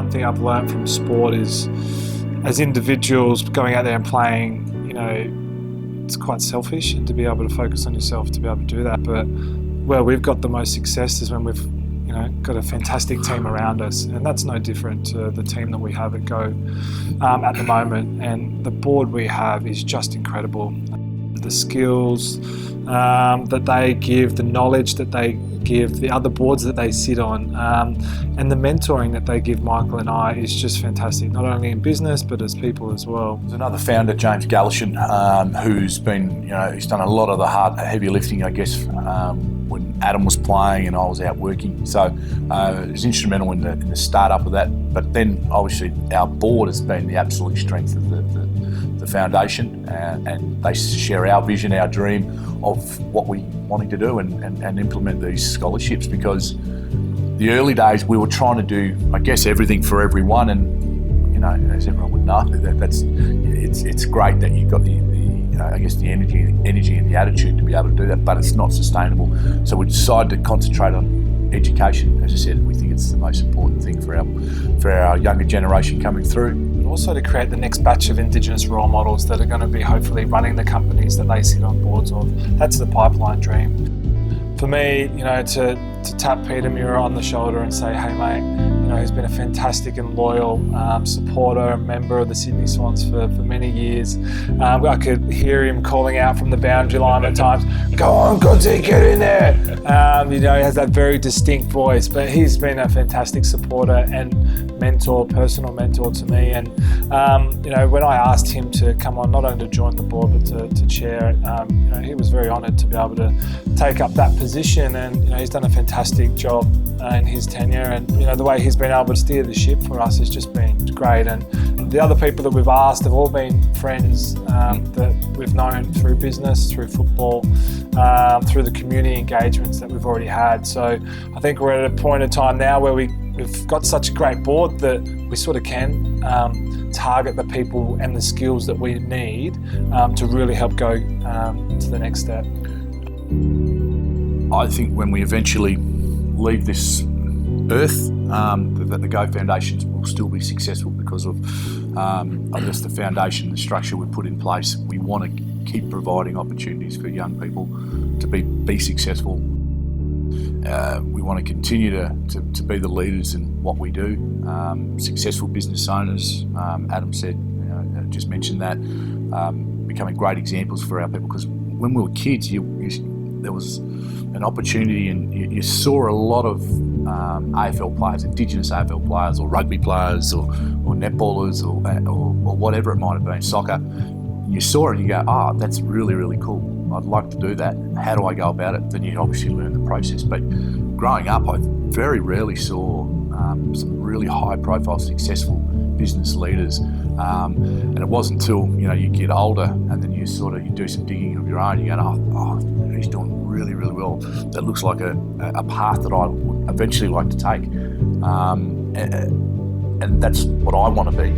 one thing I've learned from sport is, as individuals going out there and playing, it's quite selfish, and to be able to focus on yourself to be able to do that. But where we've got the most success is when we've got a fantastic team around us, and that's no different to the team that we have at Go at the moment. And the board we have is just incredible. The skills that they give, the knowledge that they give, the other boards that they sit on, and the mentoring that they give Michael and I is just fantastic, not only in business but as people as well. There's another founder, James Gallishan, who's been, he's done a lot of the heavy lifting, I guess, when Adam was playing and I was out working. So he was instrumental in the start-up of that. But then obviously our board has been the absolute strength of the foundation, and they share our vision, our dream of what we wanting to do and implement these scholarships, because the early days we were trying to do, I guess, everything for everyone, and as everyone would know, it's great that you've got the energy and the attitude to be able to do that, but it's not sustainable. So we decided to concentrate on education. As I said, we think it's the most important thing for our younger generation coming through. But also to create the next batch of Indigenous role models that are going to be hopefully running the companies that they sit on boards of. That's the pipeline dream. For me, to tap Peter Muir on the shoulder and say, hey mate, he's been a fantastic and loyal supporter and member of the Sydney Swans for many years. I could hear him calling out from the boundary line at times, go on Godsey, get in there. He has that very distinct voice, but he's been a fantastic supporter and personal mentor to me. And when I asked him to come on, not only to join the board but to chair it, he was very honoured to be able to take up that position, and he's done a fantastic job in his tenure, and the way he's been able to steer the ship for us has just been great. And the other people that we've asked have all been friends that we've known through business, through football, through the community engagements that we've already had. So I think we're at a point in time now where we've got such a great board that we sort of can target the people and the skills that we need to really help go to the next step. I think when we eventually leave this earth, that the Go Foundations will still be successful because of, I guess, the foundation, the structure we put in place. We want to keep providing opportunities for young people to be successful. We want to continue to be the leaders in what we do. Successful business owners, Adam said, just mentioned that, becoming great examples for our people, because when we were kids, there was an opportunity, and you saw a lot of AFL players, Indigenous AFL players, or rugby players, or netballers, or whatever it might have been, soccer. You saw it and you go, that's really, really cool. I'd like to do that. How do I go about it? Then you obviously learn the process. But growing up, I very rarely saw some really high-profile, successful business leaders. And it wasn't until you get older and then you do some digging of your own. You go, he's doing really, really well. That looks like a path that I would eventually like to take. And that's what I want to be.